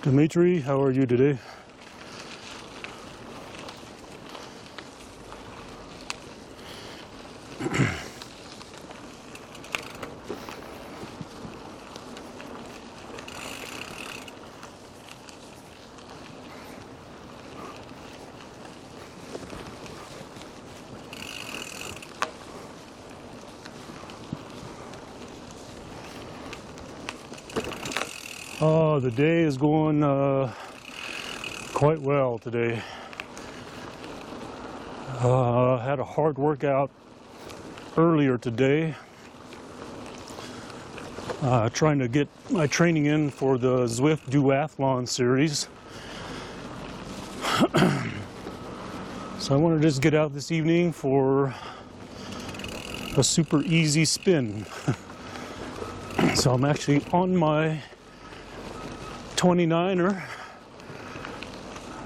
Dimitri, how are you today? Oh, the day is going quite well today. Had a hard workout earlier today. Trying to get my training in for the Zwift Duathlon series. So I want to just get out this evening for a super easy spin. So I'm actually on my 29er,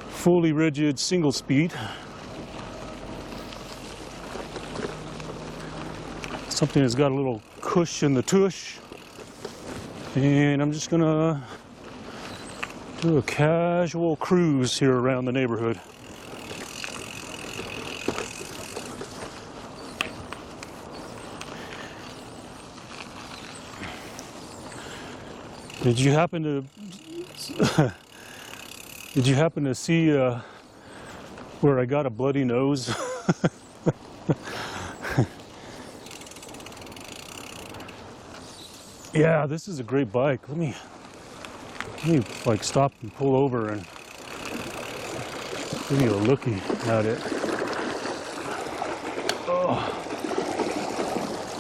fully rigid single speed. Something that's got a little cush in the tush. And I'm just gonna do a casual cruise here around the neighborhood. Did you happen to see where I got a bloody nose? Yeah, this is a great bike. Let me like stop and pull over and give you a looky at it. Oh.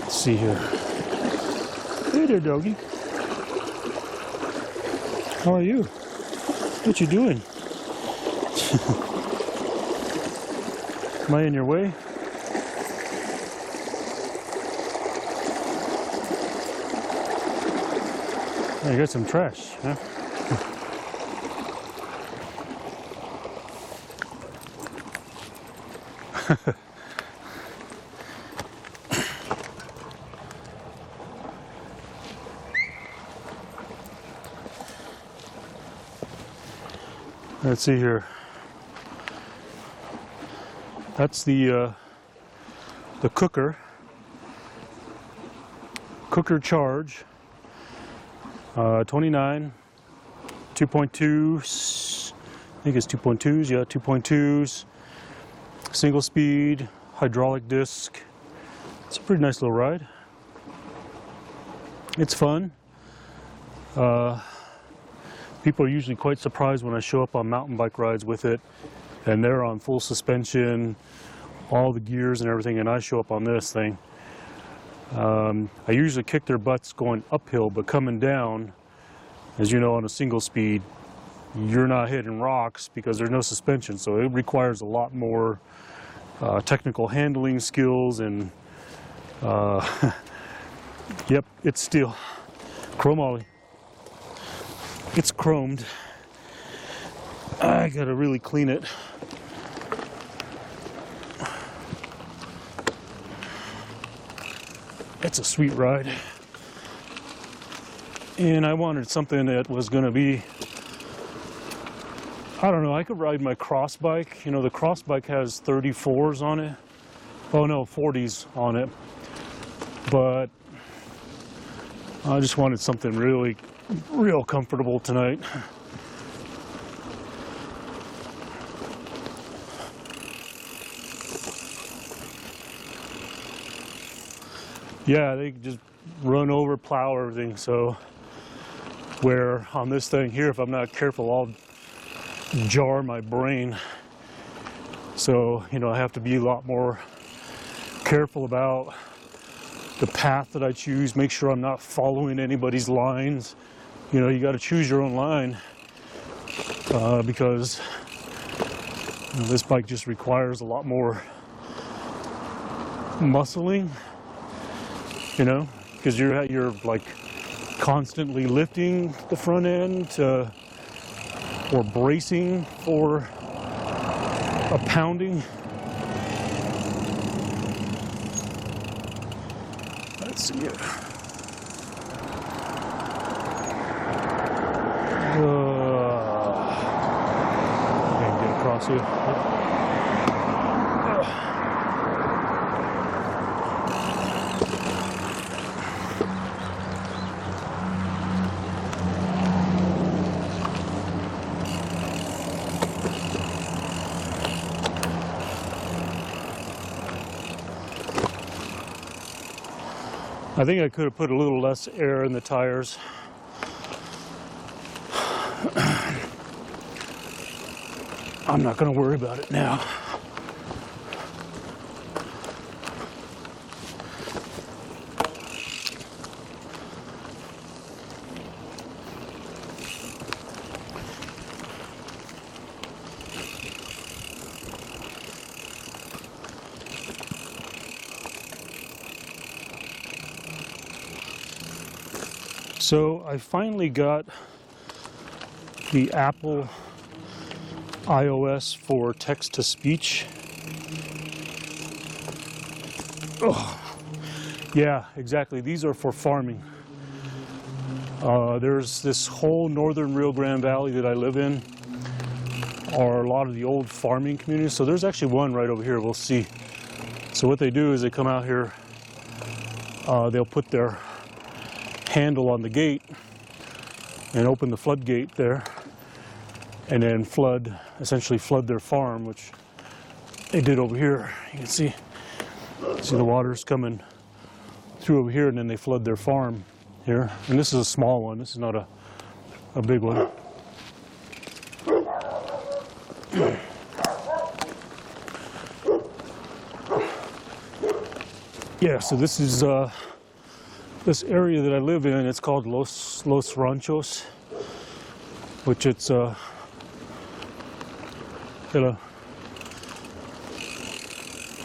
Let's see here. Hey there, doggy. How are you? What you doing? Am I in your way? Oh, you got some trash, huh? Let's see here. That's the Cooker Charge. 29, 2.2s, I think it's 2.2s, yeah, 2.2s, single speed, hydraulic disc. It's a pretty nice little ride. It's fun. People are usually quite surprised when I show up on mountain bike rides with it, and they're on full suspension, all the gears and everything, and I show up on this thing. I usually kick their butts going uphill, but coming down, as you know, on a single speed, you're not hitting rocks because there's no suspension, so it requires a lot more technical handling skills and yep, it's steel. Chromoly. It's chromed. I gotta really clean it. It's a sweet ride. And I wanted something that was gonna be, I don't know, I could ride my cross bike. You know, the cross bike has 34s on it. Oh no, 40s on it. But I just wanted something really, real comfortable tonight. Yeah, they just run over, plow everything. So where on this thing here, if I'm not careful, I'll jar my brain. So, you know, I have to be a lot more careful about the path that I choose, make sure I'm not following anybody's lines. You know, you got to choose your own line because you know, this bike just requires a lot more muscling, you know, because you're like constantly lifting the front end or bracing for a pounding. Let's see here. Can't get across here. I think I could have put a little less air in the tires. I'm not going to worry about it now. So I finally got the Apple iOS for text-to-speech. Oh, yeah, exactly. These are for farming. There's this whole northern Rio Grande Valley that I live in, are a lot of the old farming communities. So there's actually one right over here, we'll see. So what they do is they come out here, they'll put their handle on the gate and open the floodgate there and then essentially flood their farm, which they did over here. You can see the water's coming through over here, and then they flood their farm here. And this is a small one, this is not a big one. Yeah, so this is this area that I live in. It's called Los Ranchos, which it's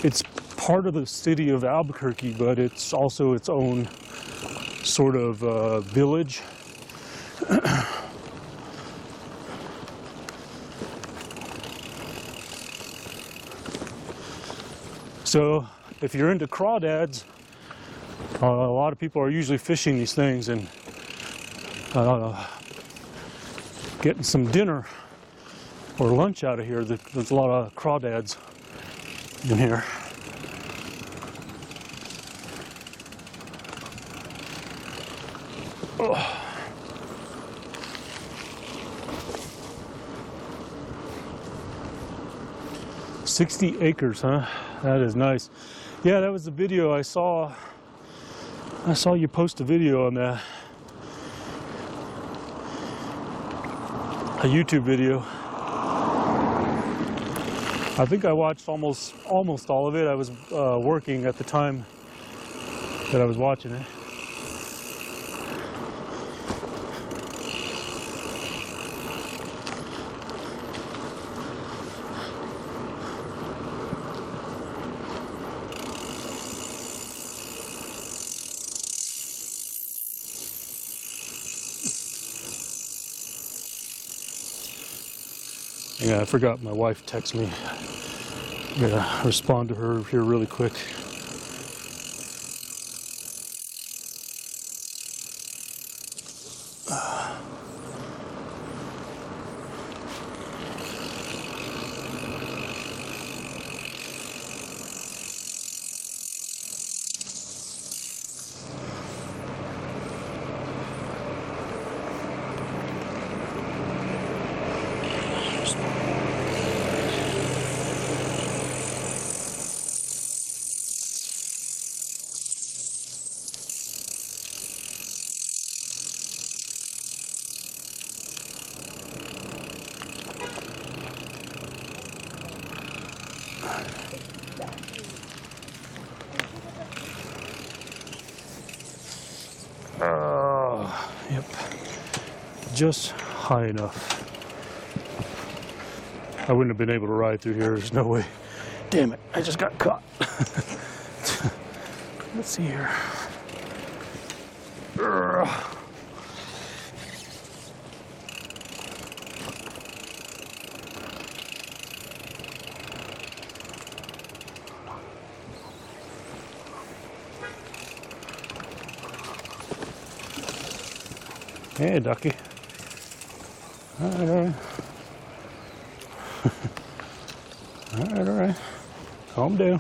it's part of the city of Albuquerque, but it's also its own sort of village. So if you're into crawdads, a lot of people are usually fishing these things and getting some dinner or lunch out of here. There's a lot of crawdads in here. Oh. 60 acres, huh? That is nice. Yeah, that was the video I saw. I saw you post a video on that. A YouTube video. I think I watched almost all of it. I was working at the time that I was watching it. Yeah, I forgot my wife texted me. I'm gonna respond to her here really quick. Yep. Just high enough. I wouldn't have been able to ride through here. There's no way. Damn it, I just got caught. Let's see here. Hey, ducky. All right, all right. All right, all right. Calm down.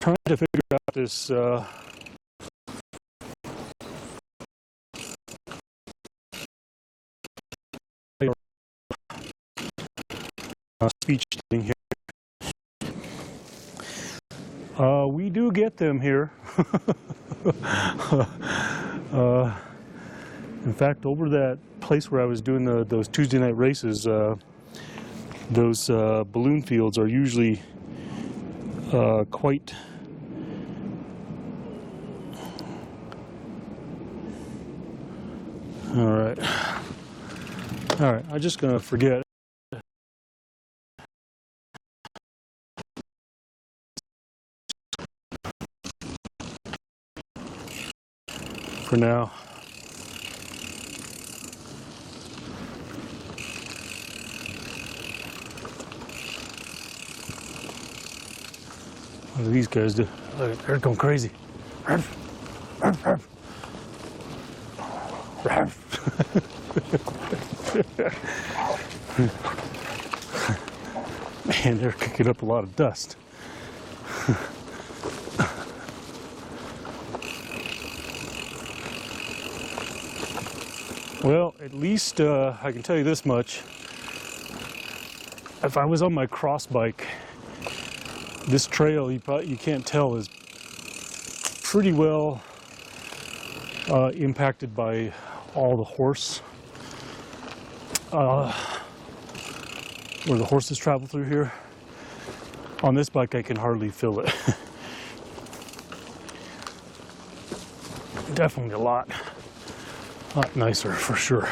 Trying to figure out this speech thing here. We do get them here. In fact, over that place where I was doing those Tuesday night races, those balloon fields are usually quite all right. All right, I'm just gonna forget. For now. What do these guys do? Look, they're going crazy. Man, they're kicking up a lot of dust. Well, at least I can tell you this much. If I was on my cross bike, this trail you can't tell is pretty well impacted by all the horse, where the horses travel through here. On this bike, I can hardly feel it. Definitely a lot nicer for sure.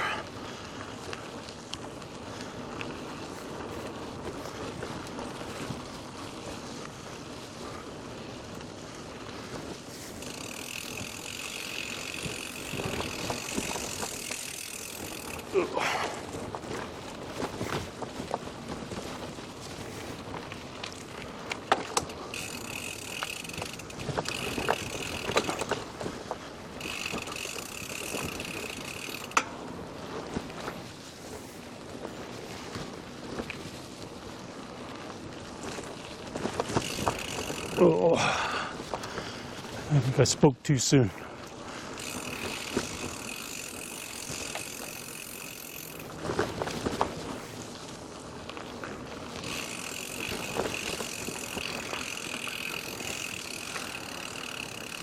Oh, I think I spoke too soon.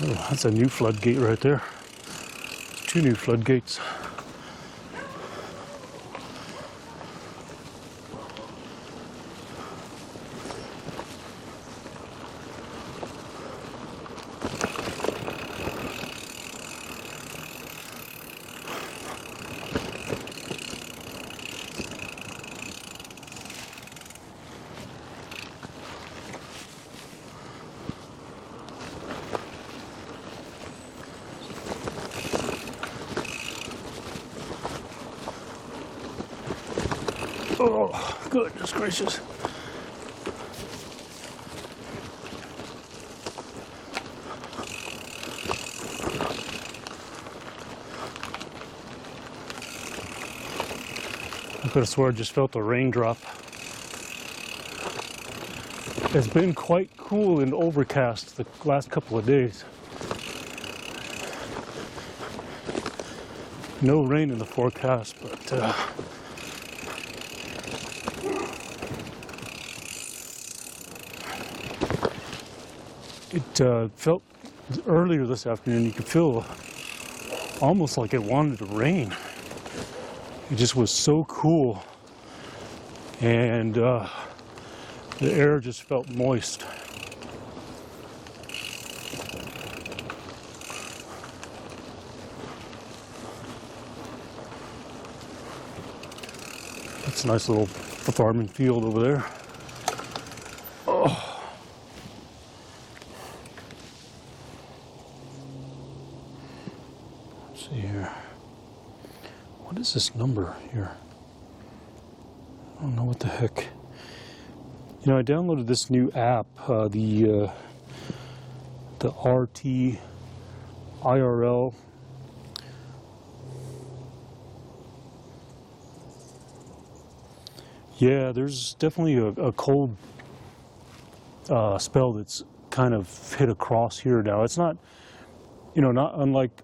Oh, that's a new floodgate right there. Two new floodgates. Oh, goodness gracious. I could have swore I just felt a raindrop. It's been quite cool and overcast the last couple of days. No rain in the forecast, but It felt earlier this afternoon, you could feel almost like it wanted to rain. It just was so cool, and the air just felt moist. That's a nice little farming field over there. Oh. Let's see here. What is this number here? I don't know what the heck. You know, I downloaded this new app, the RT IRL. Yeah, there's definitely a cold spell that's kind of hit across here now. It's not, you know, not unlike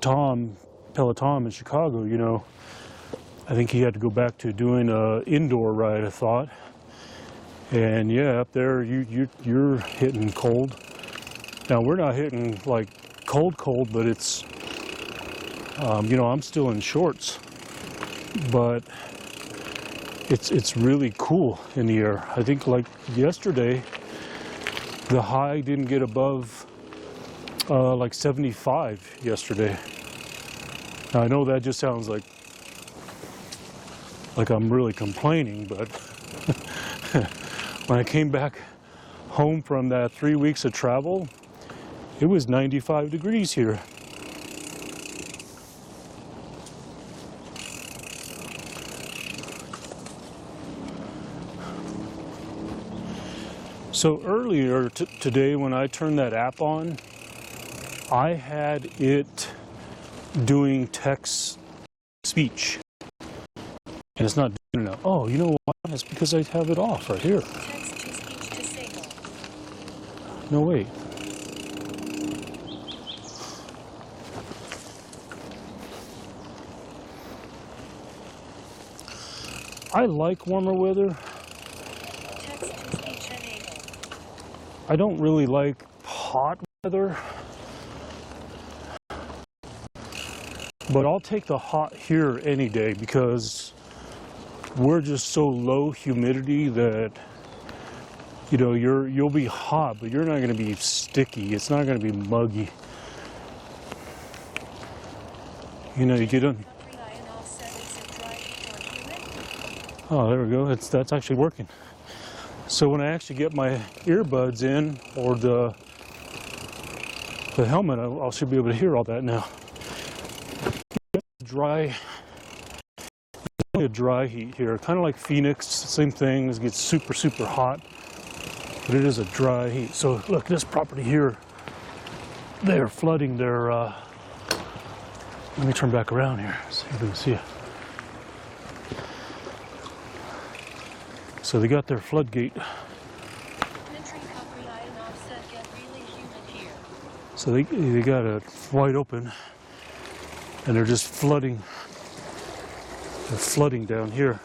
Peloton in Chicago, you know. I think he had to go back to doing an indoor ride, I thought. And yeah, up there you're hitting cold. Now we're not hitting like cold, but it's, you know, I'm still in shorts, but it's really cool in the air. I think like yesterday, the high didn't get above like 75 yesterday. Now I know that just sounds like I'm really complaining, but when I came back home from that 3 weeks of travel, it was 95 degrees here. So earlier today when I turned that app on, I had it doing text speech. And it's not doing it now. Oh, you know what? It's because I have it off right here. Text-to-speech disabled. No, wait. I like warmer weather. Text-to-speech enabled. I don't really like hot weather. But I'll take the hot here any day because we're just so low humidity that, you know, you'll be hot, but you're not going to be sticky. It's not going to be muggy. You know, you get on. Oh, there we go. That's actually working. So when I actually get my earbuds in or the helmet, I should be able to hear all that now. Dry, a dry heat here, kind of like Phoenix, same thing. It gets super hot, but it is a dry heat. So look, this property here, they're flooding their, let me turn back around here, see if we can see it. So they got their floodgate. So they got it wide open. And they're just flooding. They're flooding down here.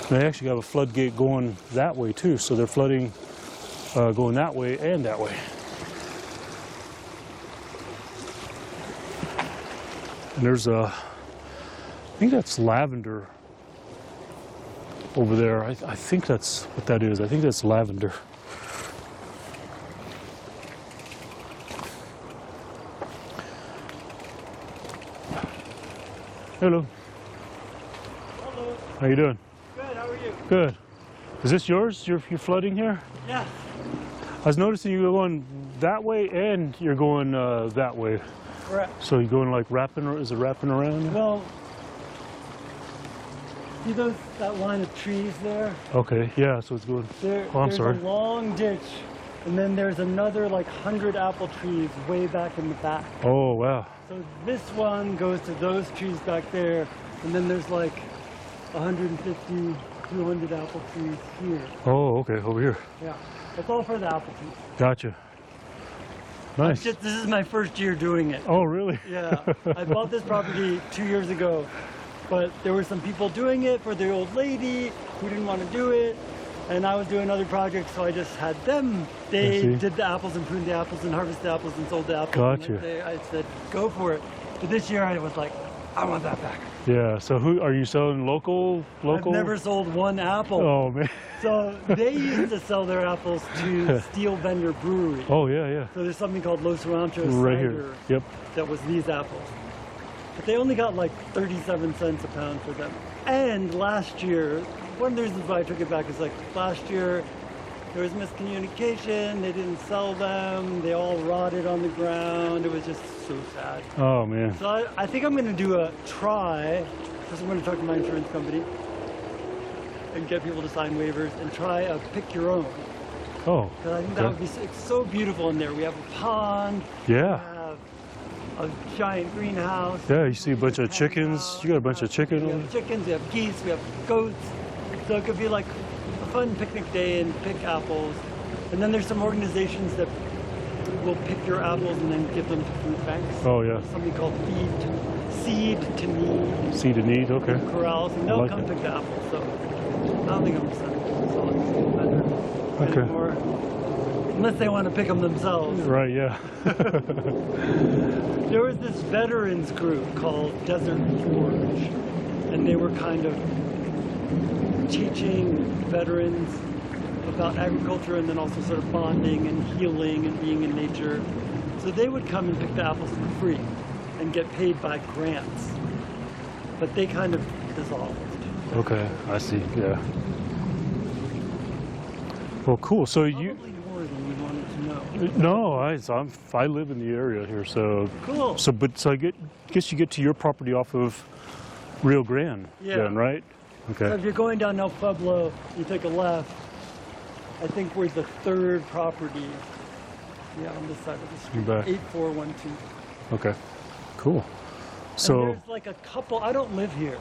They actually have a floodgate going that way too, so they're flooding going that way and that way. And there's I think that's lavender over there. I think that's what that is. I think that's lavender. Hello. Hello. How you doing? Good, how are you? Good. Is this yours? You're flooding here? Yeah. I was noticing you're going that way and you're going that way. Correct. So you're going like wrapping, is it wrapping around? Well, see that line of trees there? Okay, yeah, so it's going, I'm sorry. There's a long ditch, and then there's another like 100 apple trees way back in the back. Oh, wow. So this one goes to those trees back there, and then there's like 150, 200 apple trees here. Oh, okay, over here. Yeah, that's all for the apple trees. Gotcha. Nice. This is my first year doing it. Oh, really? Yeah, I bought this property 2 years ago, but there were some people doing it for the old lady who didn't want to do it, And I was doing other projects, so I just had them. They see. did the apples and pruned the apples and harvested the apples and sold the apples. Gotcha. And I said, go for it. But this year I was like, I want that back. Yeah. So who are you selling? Local? I've never sold one apple. Oh man. So they used to sell their apples to Steel Bender Brewery. Oh yeah, yeah. So there's something called Los Ranchos Right cider here. Yep. that was these apples. But they only got like 37 cents a pound for them. And last year, one of the reasons why I took it back is like last year there was miscommunication, they didn't sell them, they all rotted on the ground. It was just so sad. Oh man. So I think I'm gonna do a try, because I'm gonna talk to my insurance company and get people to sign waivers and try a pick your own. Oh. Because I think that would be it's so beautiful in there. We have a pond, we Yeah. have a giant greenhouse. Yeah. You see a bunch of chickens. You got a bunch of We chicken. have chickens, we have geese, we have goats. So it could be like a fun picnic day and pick apples. And then there's some organizations that will pick your apples and then give them to food banks. Oh yeah. Something called Seed to Need Seed and need. Okay. corrals, and they'll like come it. pick the apples. So I don't think I'm gonna sell it to Steel Bender Okay. anymore. Unless they want to pick them themselves. Right. Yeah. There was this veterans group called Desert Forge, and they were kind of teaching veterans about agriculture and then also sort of bonding and healing and being in nature. So they would come and pick the apples for free and get paid by grants. But they kind of dissolved. Okay. I see. Yeah. Well, cool. So you. Probably more than you wanted to know. No, I live in the area here, so Cool. so I guess you get to your property off of Rio Grande, Yeah. then, right? So Okay. if you're going down El Pueblo, you take a left. I think we're the third property. Yeah, on this side of the street. back. 8412. Okay. Cool. And So there's like a couple, I don't live here.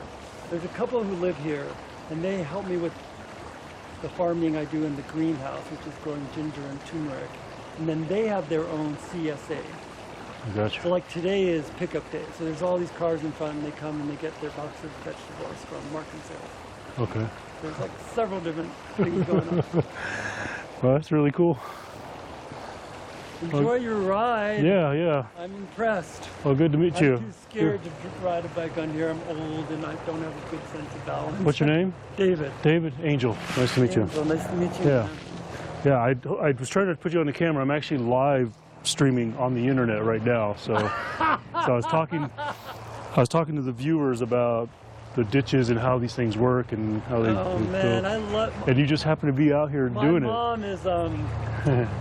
There's a couple who live here, and they help me with the farming I do in the greenhouse, which is growing ginger and turmeric. And then they have their own CSA. So gotcha. like today is pickup day. So there's all these cars in front, and they come and they get their box of vegetables from Mark and Sale. Okay. There's like several different things going on. Well, that's really cool. Enjoy your ride. Yeah, yeah. I'm impressed. Well, good to meet I'm you. too scared to ride a bike on here. I'm old and I don't have a good sense of balance. What's your name? David. David Angel. Nice to meet you. Angel, nice to meet you. Yeah. man. Yeah, I was trying to put you on the camera. I'm actually live streaming on the internet right now. So I was talking to the viewers about the ditches and how these things work and how they Oh they man, go. I love. And you just happen to be out here My doing it. mom is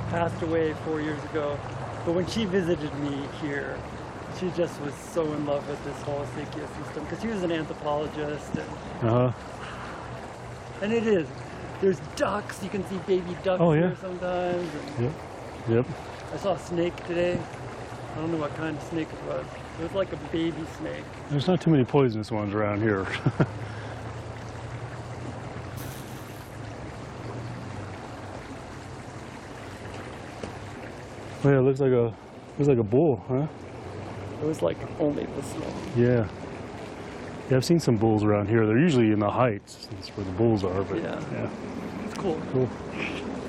passed away 4 years ago, but when she visited me here, she just was so in love with this whole acequia system because she was an anthropologist, Uh-huh. and it is. There's ducks. You can see baby ducks Oh, yeah. here sometimes. And Yep. Yep. I saw a snake today. I don't know what kind of snake it was. It was like a baby snake. There's not too many poisonous ones around here. Well, yeah, it looks like a bull, huh? It was like only this long. Yeah. Yeah, I've seen some bulls around here. They're usually in the heights. That's where the bulls are, but Yeah. yeah. It's cool. Cool.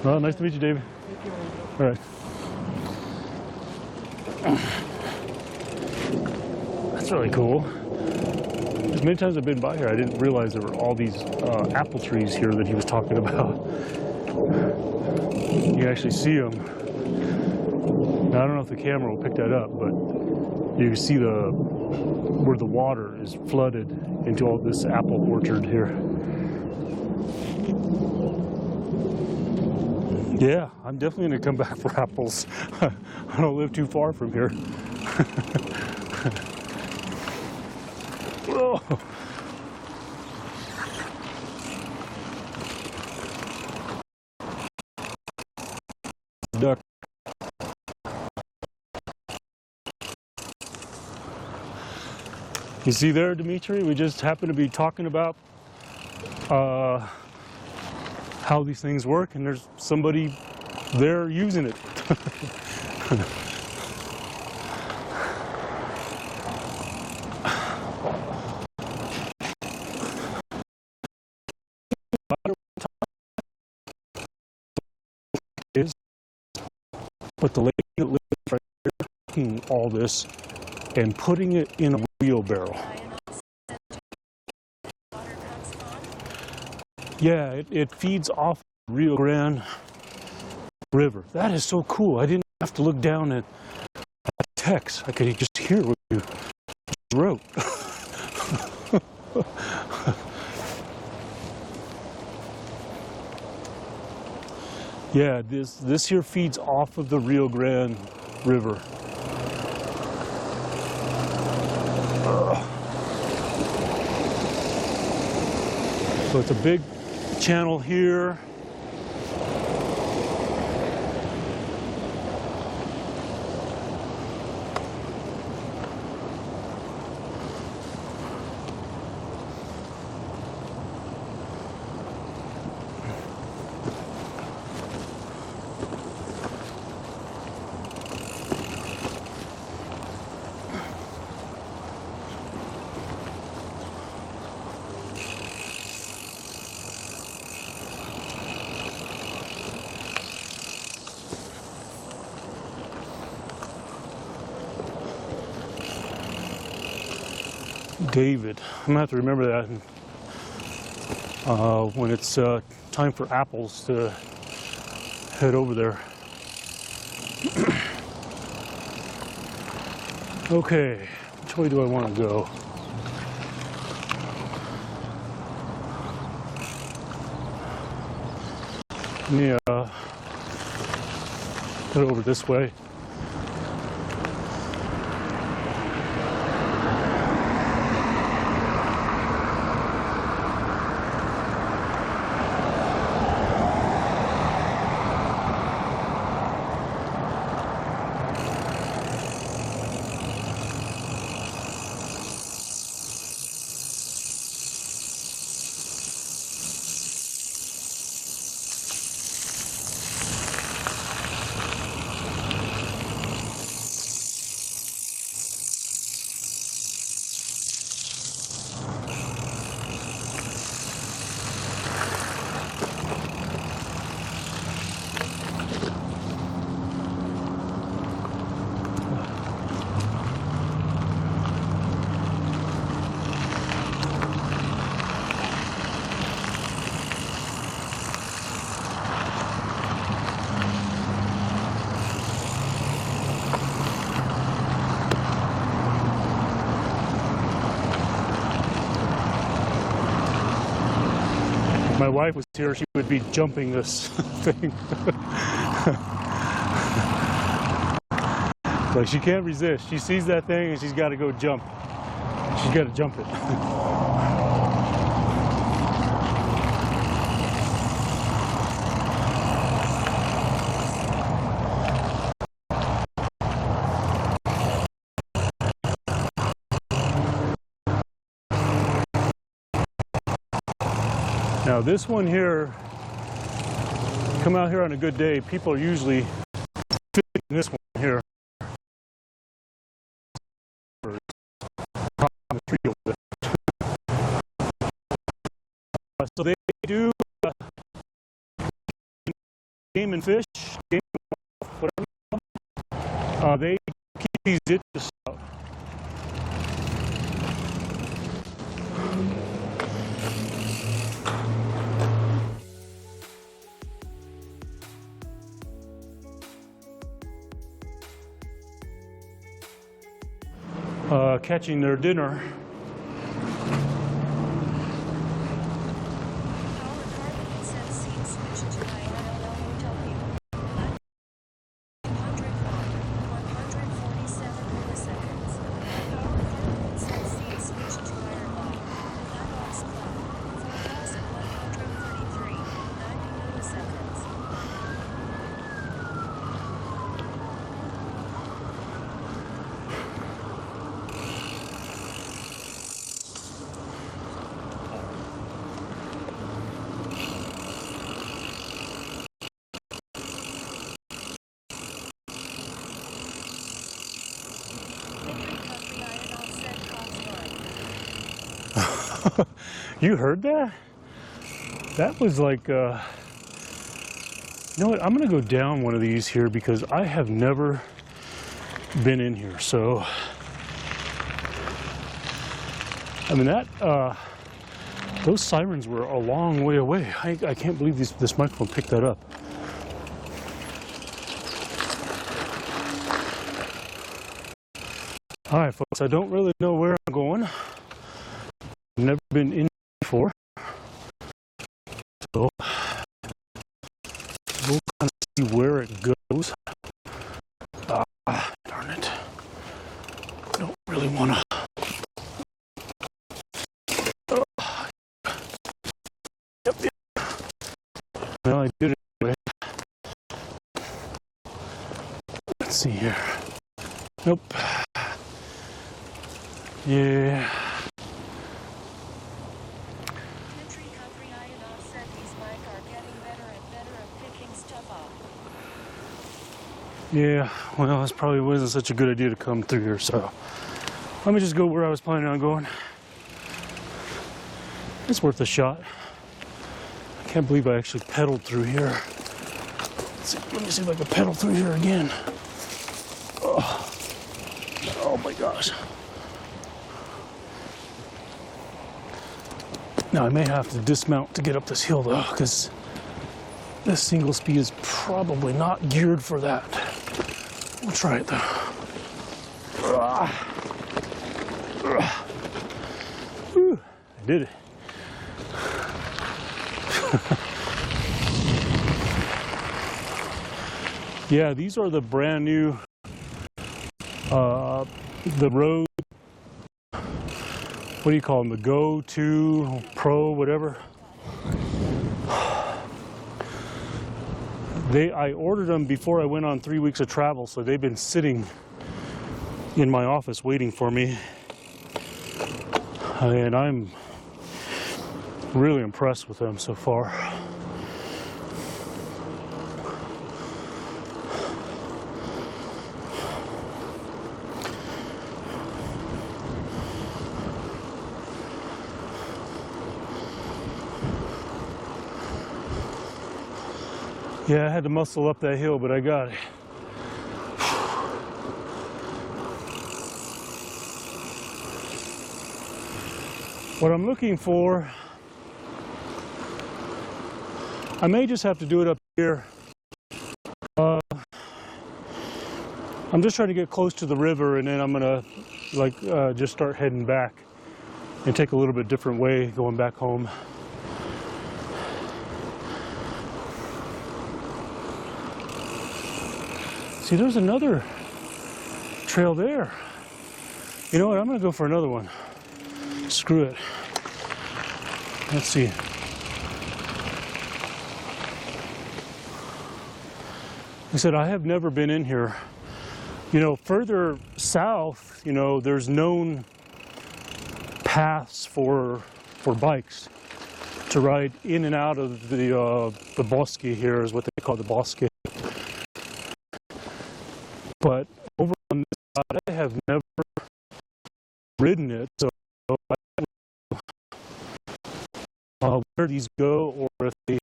Well, nice to meet you, David. Thank you. All right. That's really cool. As many times I've been by here, I didn't realize there were all these apple trees here that he was talking about. You can actually see them. Now, I don't know if the camera will pick that up, but you can see where the water is flooded into all this apple orchard here. Yeah, I'm definitely going to come back for apples. I don't live too far from here. Whoa. Duck. You see there, Dimitri? We just happened to be talking about how these things work, and there's somebody there using it. But the lady that lives right there taking all this and putting it in a wheelbarrow. Water comes from? Yeah, it feeds off the Rio Grande River. That is so cool. I didn't have to look down at text. I could just hear what you wrote. Yeah, this here feeds off of the Rio Grande River. So it's a big channel here. David. I'm gonna have to remember that when it's time for apples to head over there. Okay, which way do I want to go? Let me head over this way. If my wife was here, she would be jumping this thing. Like she can't resist. She sees that thing and she's got to go jump. She's got to jump it. Now this one here, come out here on a good day, people are usually fishing this one here. So they do game and fish, game and whatever. They keep these ditches out. Catching their dinner. Howard Harvey says seat switch to ILLOW. 147 milliseconds. Howard Harvey says seat switch to ILLOW. Blackhawks Club. 4133. 90 milliseconds. You heard that? That was like You know what? I'm gonna go down one of these here because I have never been in here. So, I mean those sirens were a long way away. I can't believe this microphone picked that up. All right, folks, I don't really know where I'm going. I've never been in before. So, we'll kind of see where it goes. Darn it. I don't really want to. Well, I did it anyway. Let's see here. Nope. Yeah. Country Ianov said these mic are getting better and better at picking stuff up. Yeah, well, this probably wasn't such a good idea to come through here, so let me just go where I was planning on going. It's worth a shot. I can't believe I actually pedaled through here. Let me see if I can pedal through here again. Oh my gosh. Now I may have to dismount to get up this hill though, because this single speed is probably not geared for that. We'll try it though. Whew, I did it. Yeah, these are the brand new, the Rode, what do you call them, the Go 2 Pro, whatever. I ordered them before I went on 3 weeks of travel, so they've been sitting in my office waiting for me. And I'm really impressed with them so far. Yeah, I had to muscle up that hill, but I got it. What I'm looking for, I may just have to do it up here. I'm just trying to get close to the river, and then I'm gonna just start heading back and take a little bit different way going back home. See, there's another trail there. You know what? I'm gonna go for another one. Screw it. Let's see. I said, I have never been in here. You know, further south, you know, there's known paths for bikes to ride in and out of the bosque here, is what they call the bosque. But over on this side, I have never ridden it, so I don't know where these go, or if they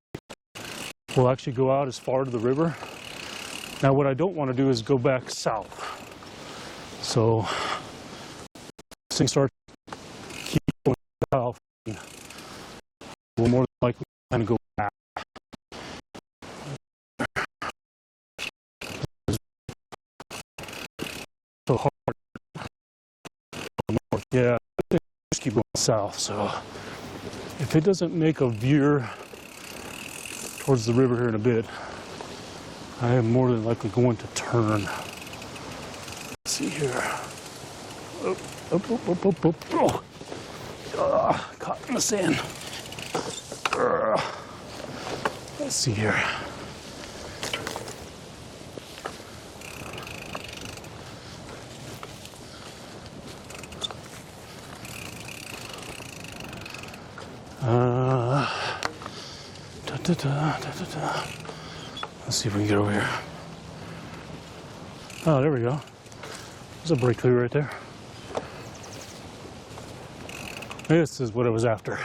will actually go out as far to the river. Now, what I don't want to do is go back south. So, this thing starts to keep going south, we'll more than likely kind of go back. So hard. North. Yeah, just keep going south. So if it doesn't make a veer towards the river here in a bit, I am more than likely going to turn. Let's see here. Caught in the sand. Let's see here. Let's see if we can get over here. Oh, there we go. There's a breakthrough right there. This is what I was after.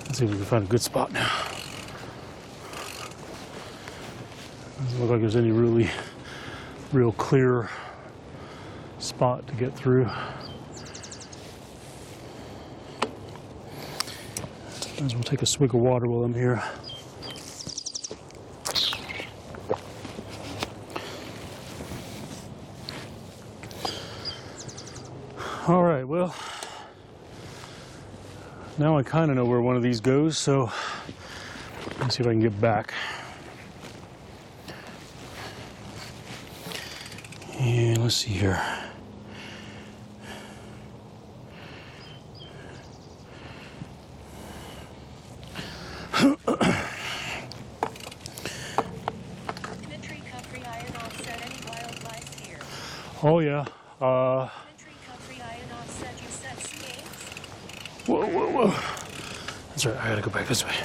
Let's see if we can find a good spot now. Doesn't look like there's any really real clear spot to get through. Might as well take a swig of water while I'm here. All right, well, now I kind of know where one of these goes, so let's see if I can get back. And let's see here. Mitri Country Iron Offset, any wildlife here? Oh yeah. Mitri Country Iron Offset, you said snakes? Whoa, whoa, whoa. That's right, I gotta go back this way.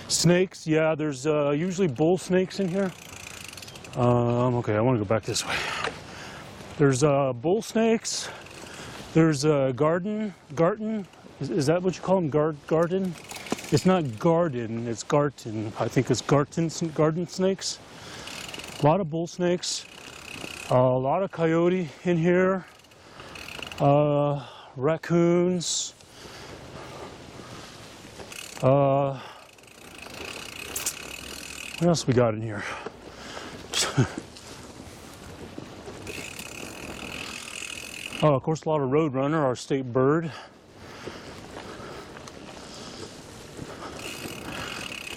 Snakes, yeah, there's usually bull snakes in here. Okay, I want to go back this way. There's bull snakes. There's garden. Is that what you call them? Garden? It's not garden, it's garden. I think it's garden snakes. A lot of bull snakes. A lot of coyote in here. Raccoons. What else we got in here? Oh, of course, a lot of roadrunner, our state bird.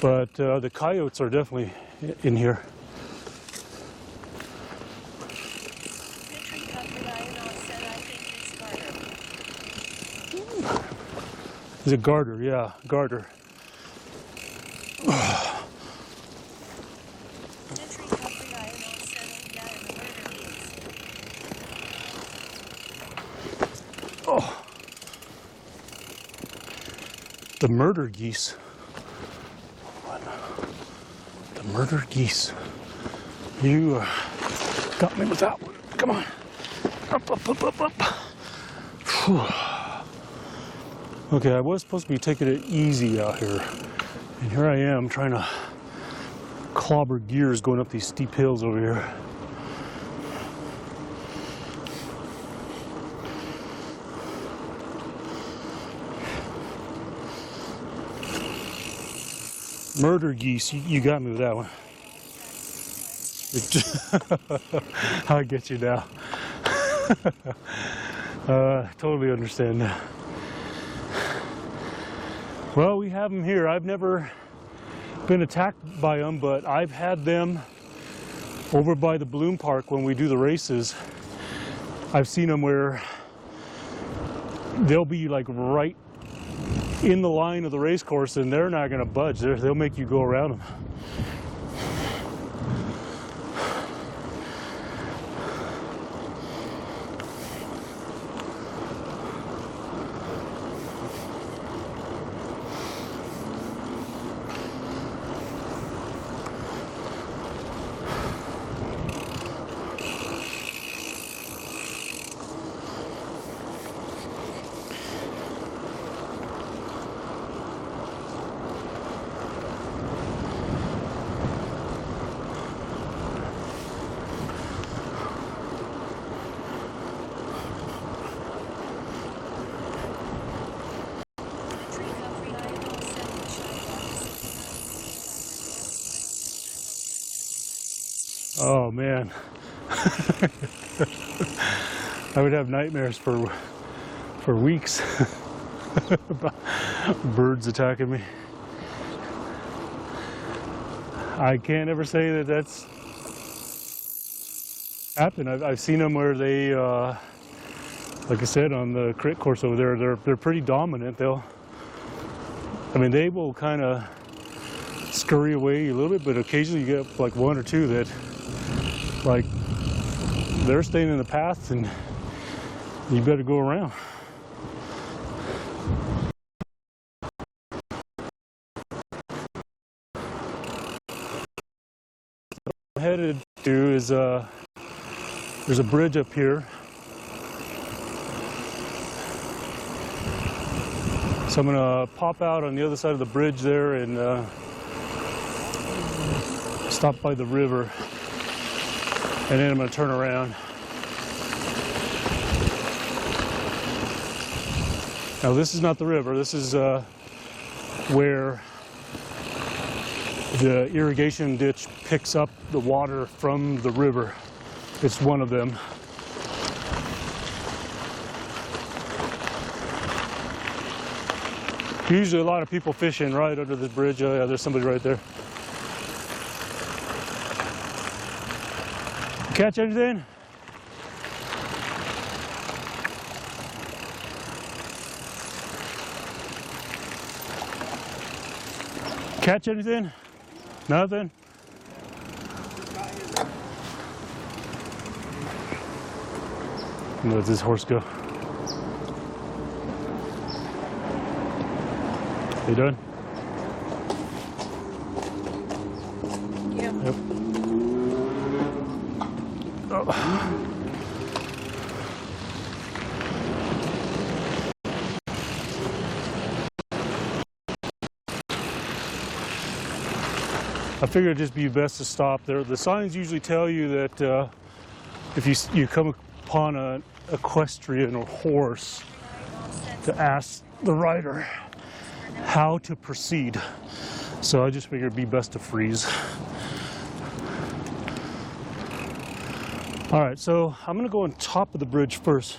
But the coyotes are definitely in here. Mitri Country Iron Offset, I think it's garter. Is it garter? Yeah, garter. Mitri Country Iron Offset, ain't that in the murder geese? Oh, the murder geese. The murder geese. You got me with that one. Come on. Up, up, up, up, up. Whew. Okay, I was supposed to be taking it easy out here. And here I am trying to clobber gears going up these steep hills over here. Murder geese, you got me with that one. I get you now. Totally understand now. Well, we have them here. I've never been attacked by them, but I've had them over by the Bloom Park when we do the races. I've seen them where they'll be like right in the line of the race course and they're not going to budge. They'll make you go around them. Mitri Country Iron Offset, which Oh man. I would have nightmares for weeks about birds attacking me. I can't ever say that that's happened. I've seen them where they, like I said, on the crit course over there, they're pretty dominant. They will kind of scurry away a little bit, but occasionally you get like one or two that, like, they're staying in the path and you better go around. I'm headed to is there's a bridge up here. So I'm gonna pop out on the other side of the bridge there and stop by the river, and then I'm going to turn around. Now this is not the river, this is where the irrigation ditch picks up the water from the river. It's one of them. Usually a lot of people fishing right under the bridge. Oh yeah, there's somebody right there. Catch anything? Catch anything? Nothing? Let this horse go. You done? Yeah. Yep. Oh. I figured it'd just be best to stop there. The signs usually tell you that if you come upon an equestrian or horse, to ask the rider how to proceed. So I just figured it'd be best to freeze. All right, so I'm gonna go on top of the bridge first.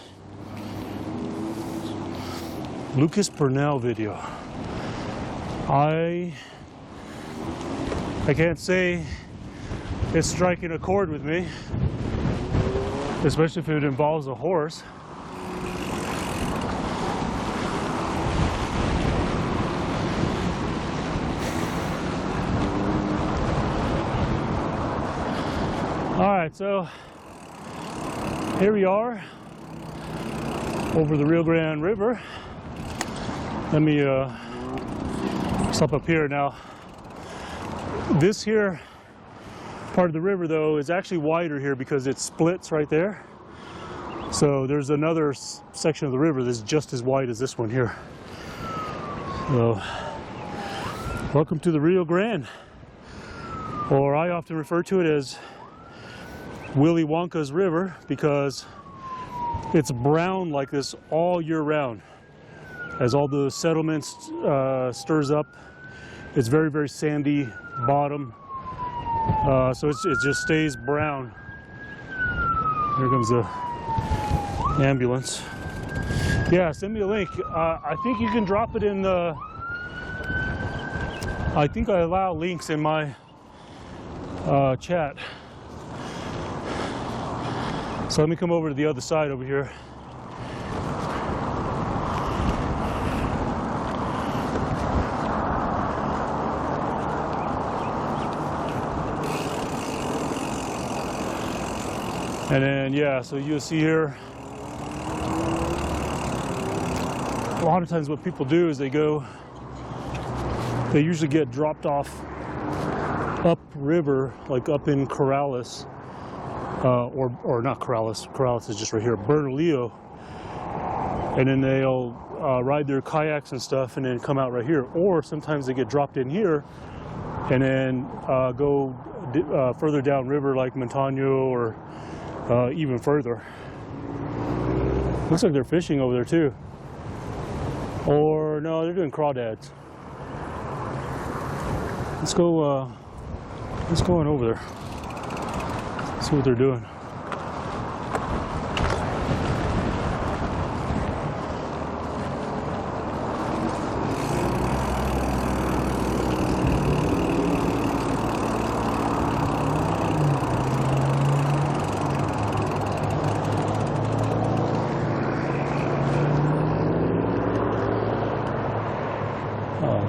Lucas Bernal video. I can't say it's striking a chord with me, especially if it involves a horse. All right, so here we are over the Rio Grande River. Let me stop up here now. This here part of the river though is actually wider here because it splits right there. So there's another section of the river that's just as wide as this one here. So welcome to the Rio Grande, or I often refer to it as Willy Wonka's river because it's brown like this all year round. As all the settlements stirs up, it's very, very sandy bottom, so it just stays brown. Here comes the ambulance. Yeah, send me a link. I think you can drop it in the, I think I allow links in my chat. So let me come over to the other side over here. And then, yeah, so you'll see here, a lot of times what people do is they usually get dropped off up river, like up in Corrales, or not Corrales, Corrales is just right here, Bernalillo, and then they'll ride their kayaks and stuff and then come out right here. Or sometimes they get dropped in here and then go further down river like Montano or even further. Looks like they're fishing over there too. Or no, they're doing crawdads. Let's go on over there. See what they're doing.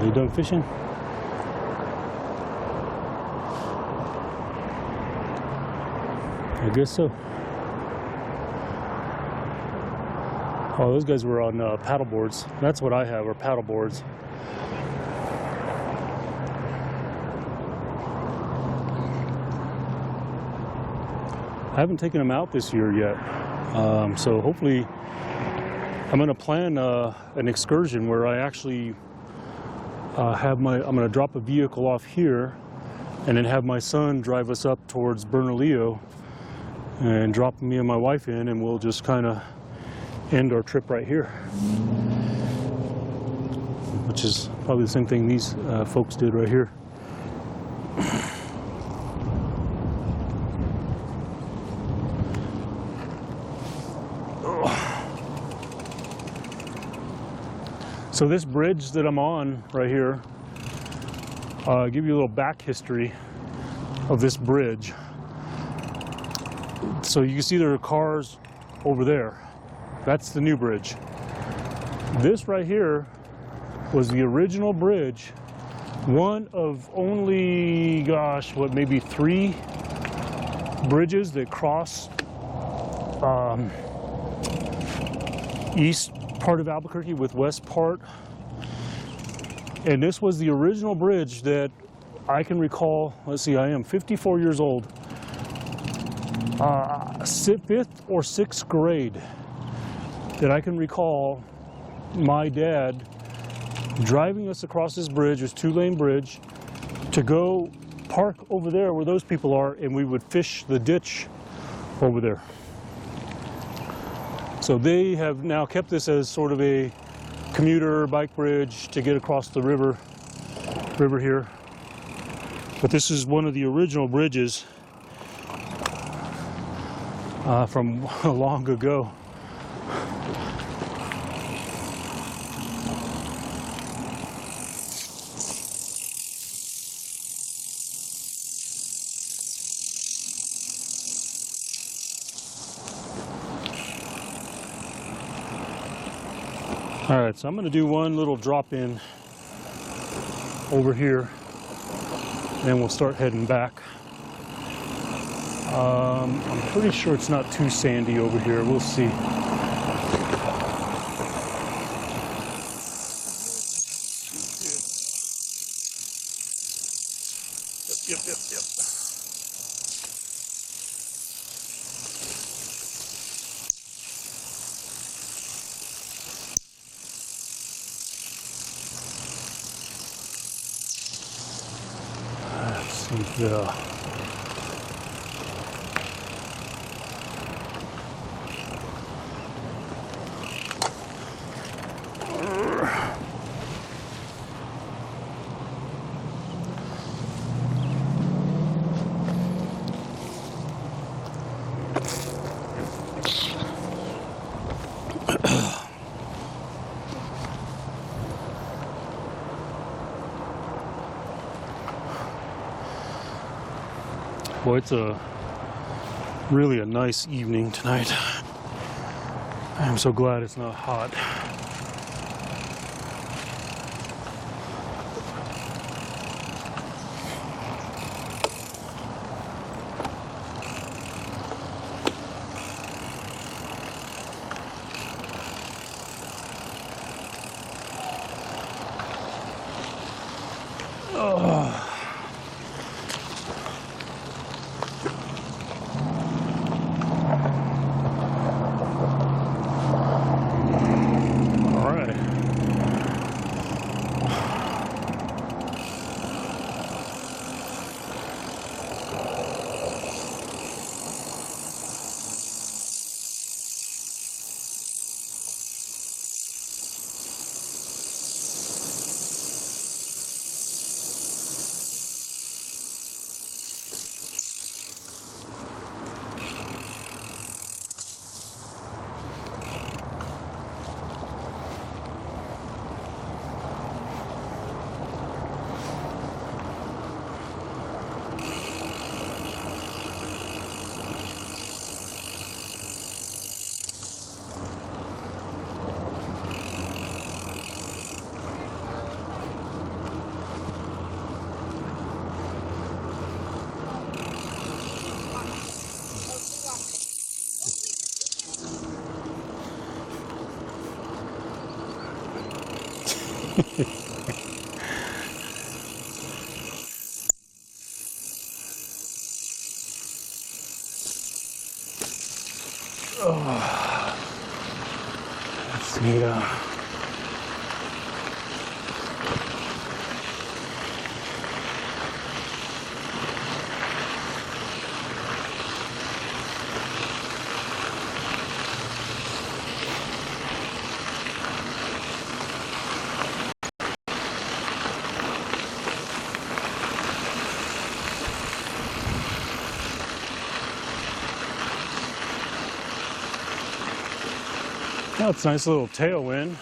They done fishing? I guess so. Oh, those guys were on paddle boards. That's what I have, are paddle boards. I haven't taken them out this year yet. So hopefully I'm going to plan an excursion where I actually I'm going to drop a vehicle off here and then have my son drive us up towards Bernalillo and drop me and my wife in, and we'll just kind of end our trip right here, which is probably the same thing these folks did right here. So this bridge that I'm on right here, I'll give you a little back history of this bridge. So you can see there are cars over there. That's the new bridge. This right here was the original bridge, one of only, gosh, what, maybe 3 bridges that cross east part of Albuquerque with west part. And this was the original bridge that I can recall. Let's see, I am 54 years old. 5th or 6th grade that I can recall my dad driving us across this bridge, this 2-lane bridge, to go park over there where those people are, and we would fish the ditch over there. So they have now kept this as sort of a commuter bike bridge to get across the river here. But this is one of the original bridges from long ago. All right, so I'm going to do one little drop in over here, and then we'll start heading back. I'm pretty sure it's not too sandy over here. We'll see. Yep. Yeah. Boy, it's really a nice evening tonight. I'm so glad it's not hot. Let's see. Now it's a nice little tailwind.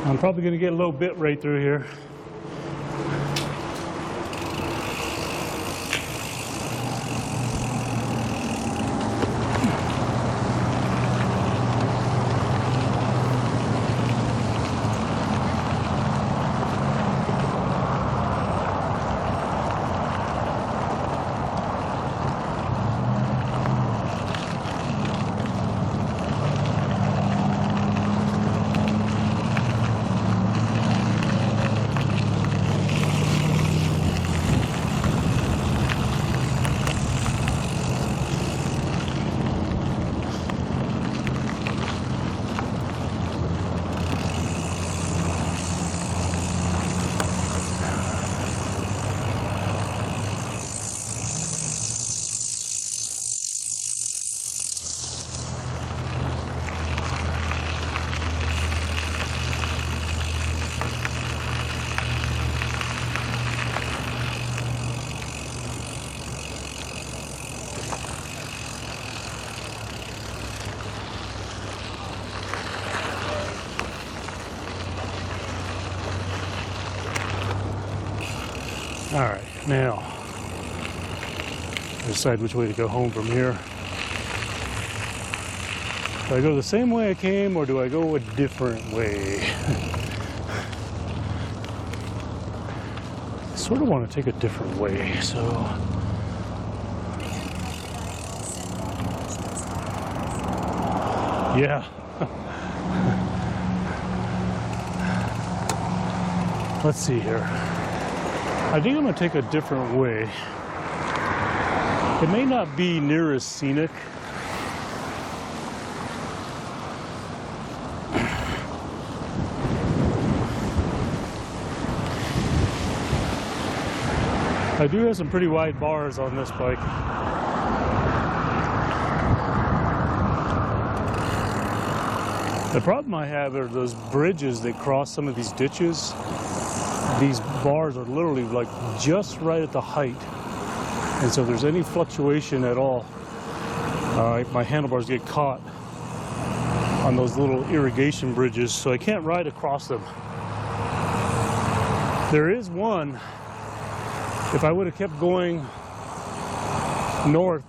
I'm probably going to get a low bit rate through here. All right, now decide which way to go home from here. Do I go the same way I came, or do I go a different way? I sort of want to take a different way, so. Yeah. Let's see here. I think I'm going to take a different way. It may not be near as scenic. I do have some pretty wide bars on this bike. The problem I have are those bridges that cross some of these ditches. These bars are literally like just right at the height. And so if there's any fluctuation at all, my handlebars get caught on those little irrigation bridges, so I can't ride across them. There is one, if I would have kept going north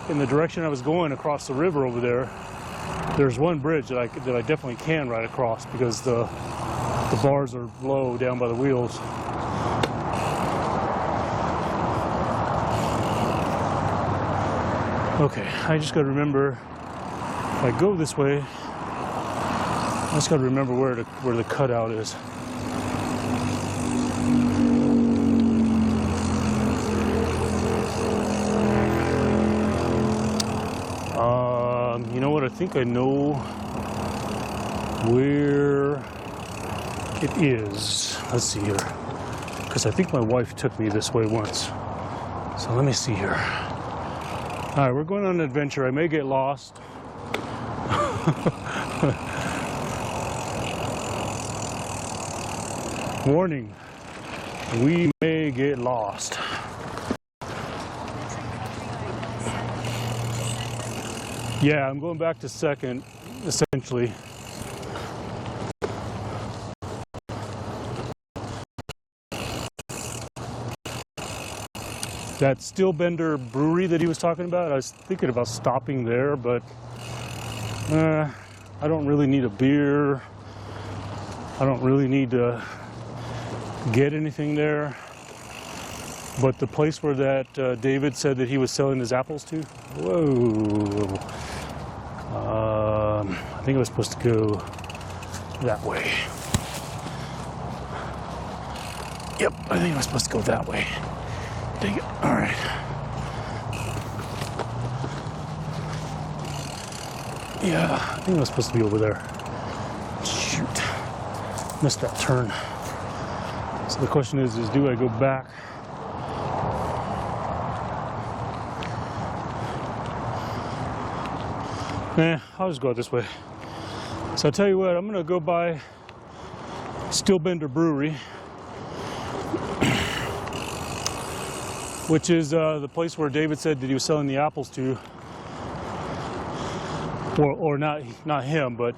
in the direction I was going across the river over there, there's one bridge that I definitely can ride across because the bars are low down by the wheels. Okay, I just got to remember, if I go this way, I just got to remember where the cutout is. You know what? I think I know where it is. Let's see here, because I think my wife took me this way once. So let me see here. All right, we're going on an adventure. I may get lost. Warning, we may get lost. Yeah, I'm going back to second, essentially. That Stillbender Brewery that he was talking about, I was thinking about stopping there, but I don't really need a beer. I don't really need to get anything there. But the place where that David said that he was selling his apples to, whoa. I think I was supposed to go that way. Yep, I think I was supposed to go that way. Dang it. All right. Yeah, I think I was supposed to be over there. Shoot. Missed that turn. So the question is do I go back? I'll just go this way. So I'll tell you what, I'm gonna go by Stillbender Brewery, which is the place where David said that he was selling the apples to, or not him, but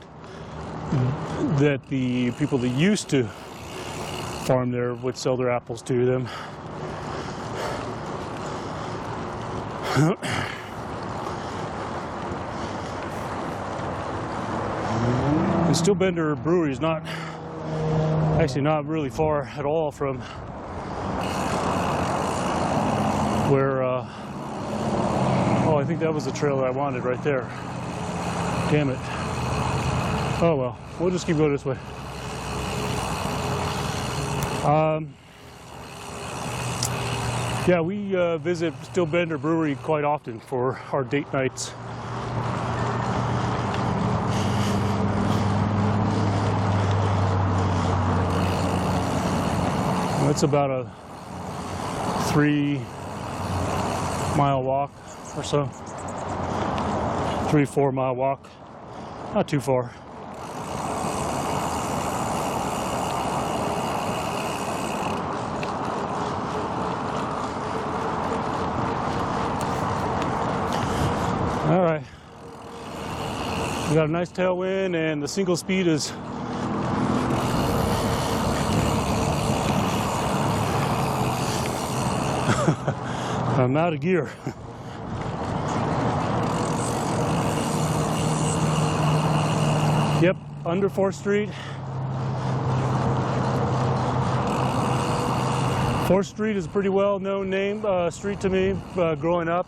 that the people that used to farm there would sell their apples to them. And Stillbender Brewery is not really far at all from where, oh, I think that was the trail that I wanted right there. Damn it. Oh well, we'll just keep going this way. Yeah, we visit Stillbender Brewery quite often for our date nights. It's about a 3-mile walk or so. 3-4 mile walk. Not too far. All right. We got a nice tailwind and the single speed is I'm out of gear. Yep, under 4th Street. 4th Street is a pretty well-known name, street to me growing up.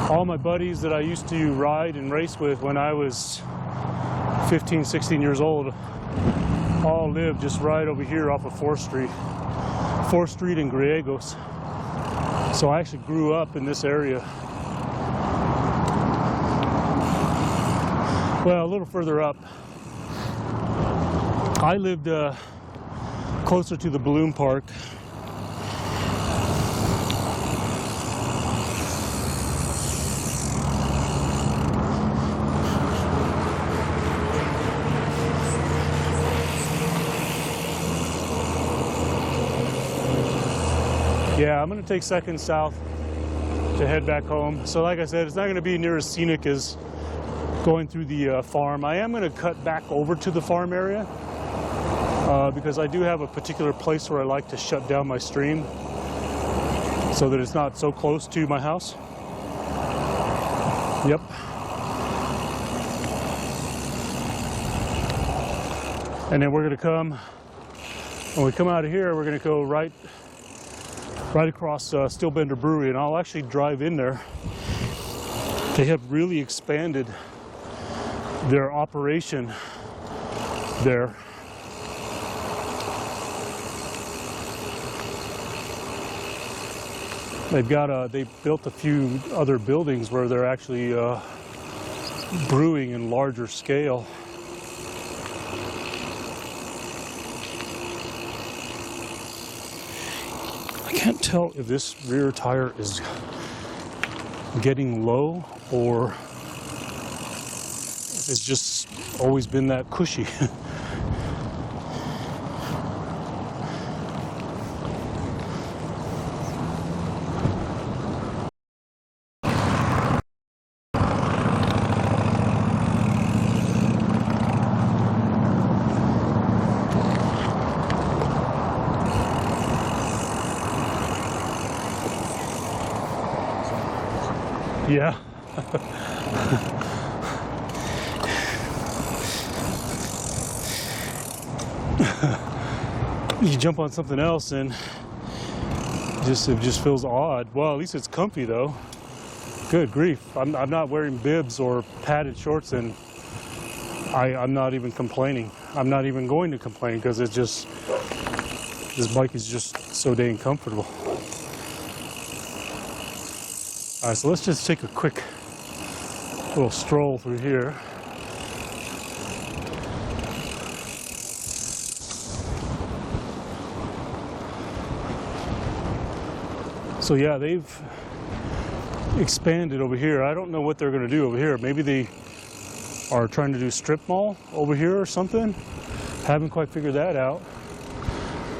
All my buddies that I used to ride and race with when I was 15, 16 years old all lived just right over here off of 4th Street. 4th Street and Griegos. So I actually grew up in this area. Well, a little further up. I lived closer to the balloon park. Yeah, I'm gonna take 2nd South to head back home. So like I said, it's not gonna be near as scenic as going through the farm. I am gonna cut back over to the farm area because I do have a particular place where I like to shut down my stream so that it's not so close to my house. Yep. And then we're gonna come, when we come out of here, we're gonna go right across Stillbender Brewery, and I'll actually drive in there. They have really expanded their operation there. They built a few other buildings where they're actually brewing in larger scale. I can't tell if this rear tire is getting low or if it's just always been that cushy. Yeah. You jump on something else and it just feels odd. Well, at least it's comfy though. Good grief. I'm not wearing bibs or padded shorts, and I'm not even complaining. I'm not even going to complain because it's just, this bike is just so dang comfortable. All right, so let's just take a quick little stroll through here. So yeah, they've expanded over here. I don't know what they're going to do over here. Maybe they are trying to do strip mall over here or something. Haven't quite figured that out.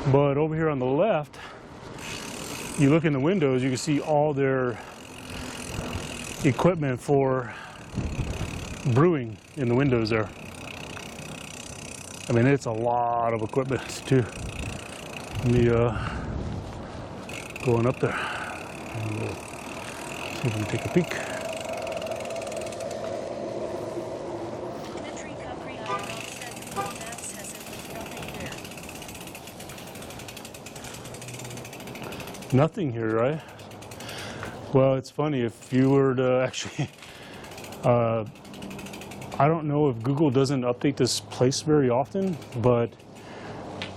But over here on the left, you look in the windows, you can see all their equipment for brewing in the windows there. I mean, it's a lot of equipment too. Let me going up there and we'll see if we can take a peek. Elementary Capri IRL said Google Maps has nothing here. Nothing here, right? Well, it's funny, if you were to actually, I don't know if Google doesn't update this place very often, but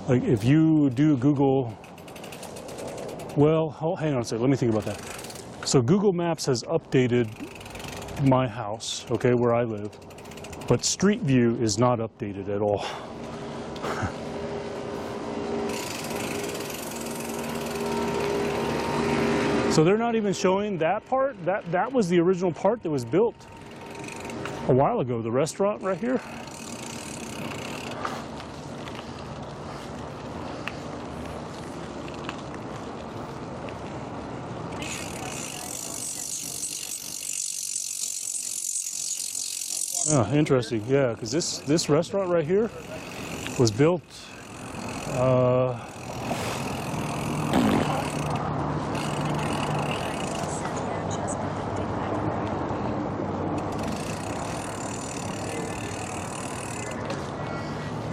like if you do Google, well, hang on a second, let me think about that. So Google Maps has updated my house, okay, where I live, but Street View is not updated at all. So they're not even showing that part. That was the original part that was built a while ago, the restaurant right here. Oh, interesting. Yeah, because this restaurant right here was built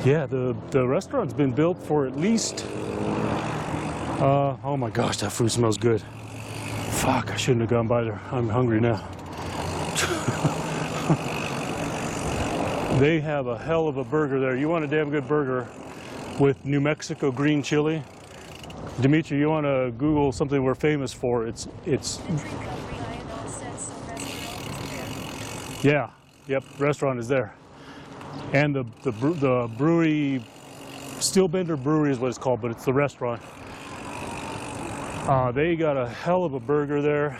Yeah, the restaurant's been built for at least, oh my gosh, that food smells good. Fuck, I shouldn't have gone by there. I'm hungry now. They have a hell of a burger there. You want a damn good burger with New Mexico green chili? Dimitri, you want to Google something we're famous for? It's The Tree Company Iodol said so restaurant is there. yeah, yep, restaurant is there. And the brewery, Steelbender Brewery is what it's called, but it's the restaurant. They got a hell of a burger there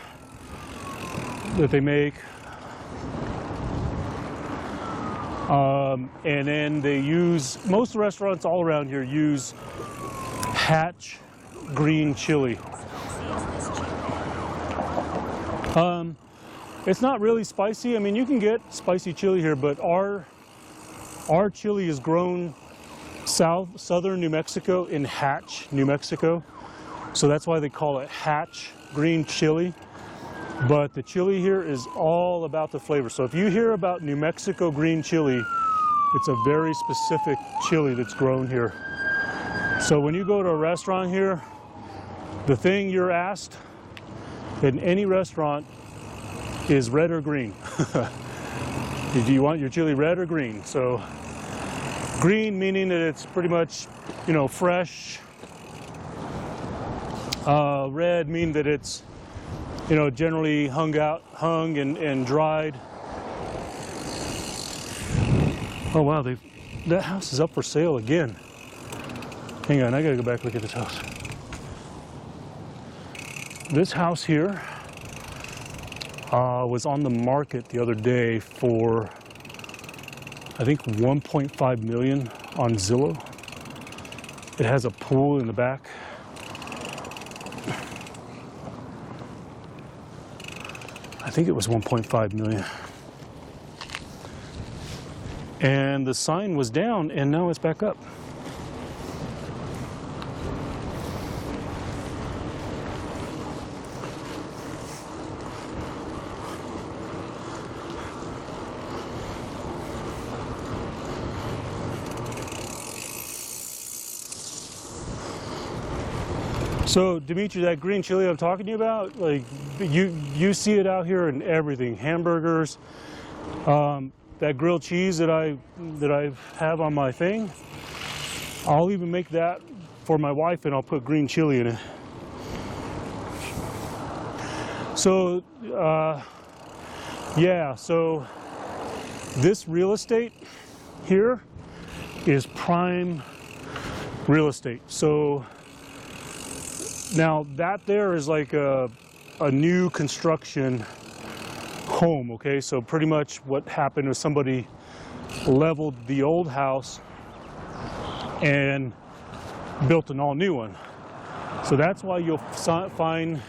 that they make. And then they use, most restaurants all around here use Hatch green chili. It's not really spicy. I mean, you can get spicy chili here, but our chili is grown southern New Mexico in Hatch, New Mexico. So that's why they call it Hatch green chili. But the chili here is all about the flavor. So if you hear about New Mexico green chili, it's a very specific chili that's grown here. So when you go to a restaurant here, the thing you're asked in any restaurant is red or green. Do you want your chili red or green? So green meaning that it's pretty much, you know, fresh. Red meaning that it's, you know, generally hung and dried. Oh wow, that house is up for sale again. Hang on, I gotta go back and look at this house. This house here was on the market the other day for, I think, 1.5 million on Zillow. It has a pool in the back. I think it was 1.5 million. And the sign was down and now it's back up. So Dimitri, that green chili I'm talking to you about, like you see it out here in everything. Hamburgers, that grilled cheese that I have on my thing. I'll even make that for my wife and I'll put green chili in it. So yeah, so this real estate here is prime real estate. So now that there is like a new construction home, okay? So pretty much what happened was somebody leveled the old house and built an all new one. So that's why you'll find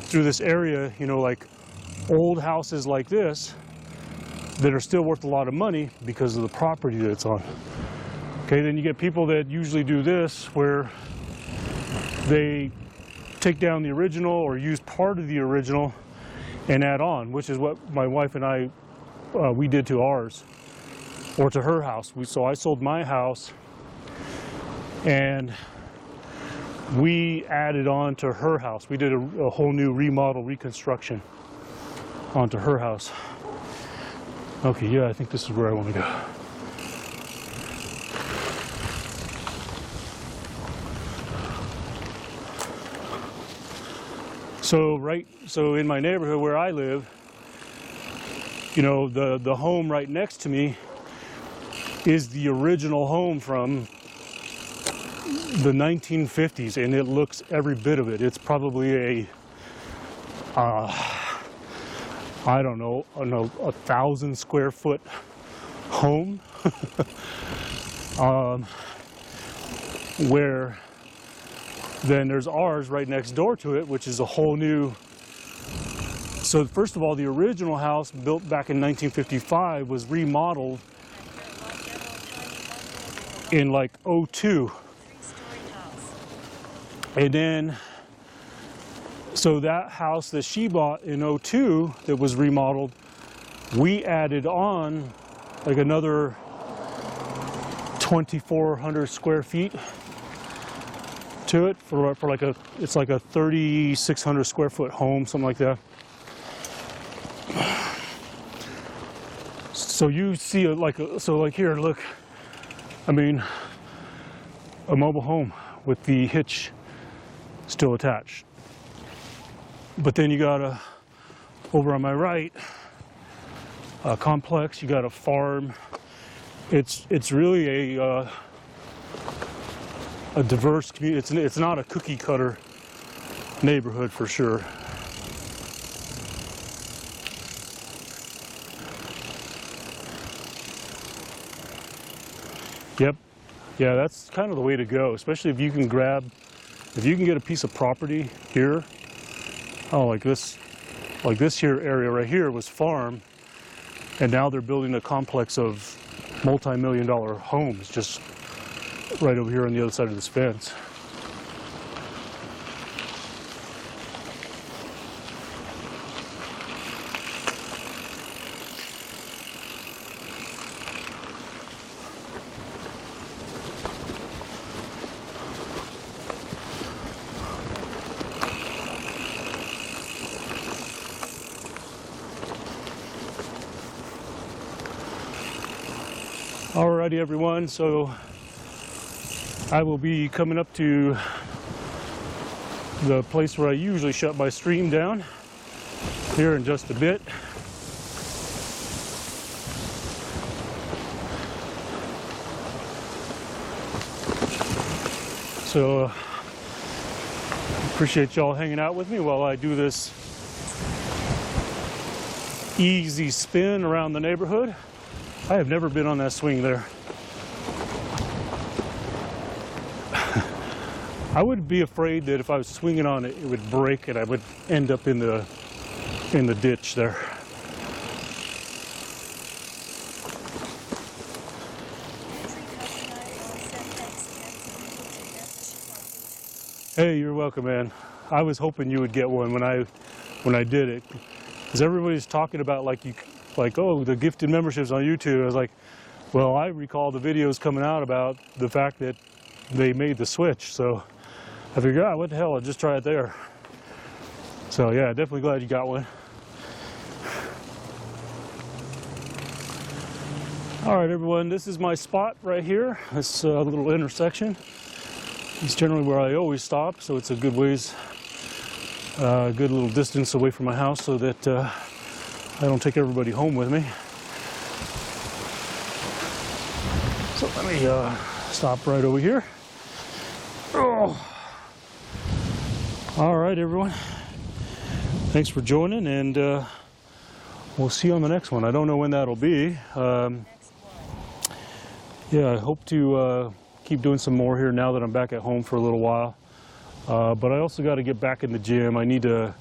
through this area, you know, like old houses like this that are still worth a lot of money because of the property that it's on. Okay, then you get people that usually do this where they take down the original or use part of the original and add on, which is what my wife and I, we did to ours, or to her house. So I sold my house and we added on to her house. We did a whole new remodel, reconstruction onto her house. Okay, yeah, I think this is where I want to go. So in my neighborhood where I live, you know, the home right next to me is the original home from the 1950s, and it looks every bit of it. It's probably I don't know, 1,000 square foot home, where then there's ours right next door to it, which is a whole new. So first of all, the original house built back in 1955 was remodeled in like 02. And then, so that house that she bought in 02 that was remodeled, we added on like another 2,400 square feet to it for like it's like a 3,600 square foot home, something like that. So you see it like here, look, I mean, a mobile home with the hitch still attached. But then you got over on my right, a complex, you got a farm. It's really a diverse community. It's not a cookie cutter neighborhood for sure. Yep. Yeah, that's kind of the way to go, especially if you can get a piece of property here. Oh, like this here area right here was farm, and now they're building a complex of multi-million-dollar homes just right over here on the other side of this fence. Alrighty everyone, so I will be coming up to the place where I usually shut my stream down here in just a bit. So appreciate y'all hanging out with me while I do this easy spin around the neighborhood. I have never been on that swing there. I would be afraid that if I was swinging on it, it would break and I would end up in the ditch there. Hey, you're welcome, man. I was hoping you would get one when I did it, because everybody's talking about oh, the gifted memberships on YouTube. I was like, well, I recall the videos coming out about the fact that they made the switch, so I figured, what the hell, I'll just try it there. So yeah, definitely glad you got one. All right, everyone, this is my spot right here, this little intersection. It's generally where I always stop, so it's a good ways, good little distance away from my house so that I don't take everybody home with me. So let me stop right over here. Oh. All right, everyone. Thanks for joining, and we'll see you on the next one. I don't know when that'll be. Yeah, I hope to keep doing some more here now that I'm back at home for a little while. But I also got to get back in the gym. I need to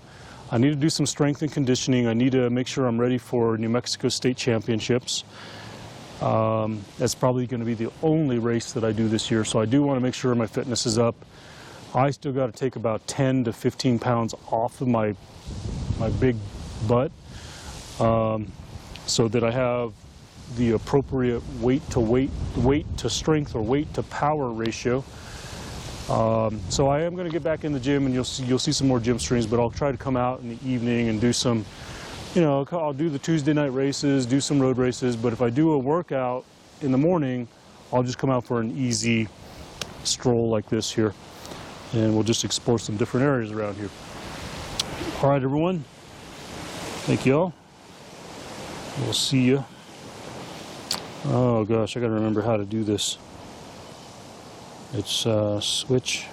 do some strength and conditioning. I need to make sure I'm ready for New Mexico State Championships. That's probably going to be the only race that I do this year, so I do want to make sure my fitness is up. I still got to take about 10 to 15 pounds off of my big butt, so that I have the appropriate weight to strength or weight to power ratio. So I am going to get back in the gym, and you'll see some more gym streams, but I'll try to come out in the evening and do some, I'll do the Tuesday night races, do some road races, but if I do a workout in the morning, I'll just come out for an easy stroll like this here, and we'll just explore some different areas around here. All right, everyone. Thank you all. We'll see you. Oh gosh, I gotta remember how to do this. It's switch.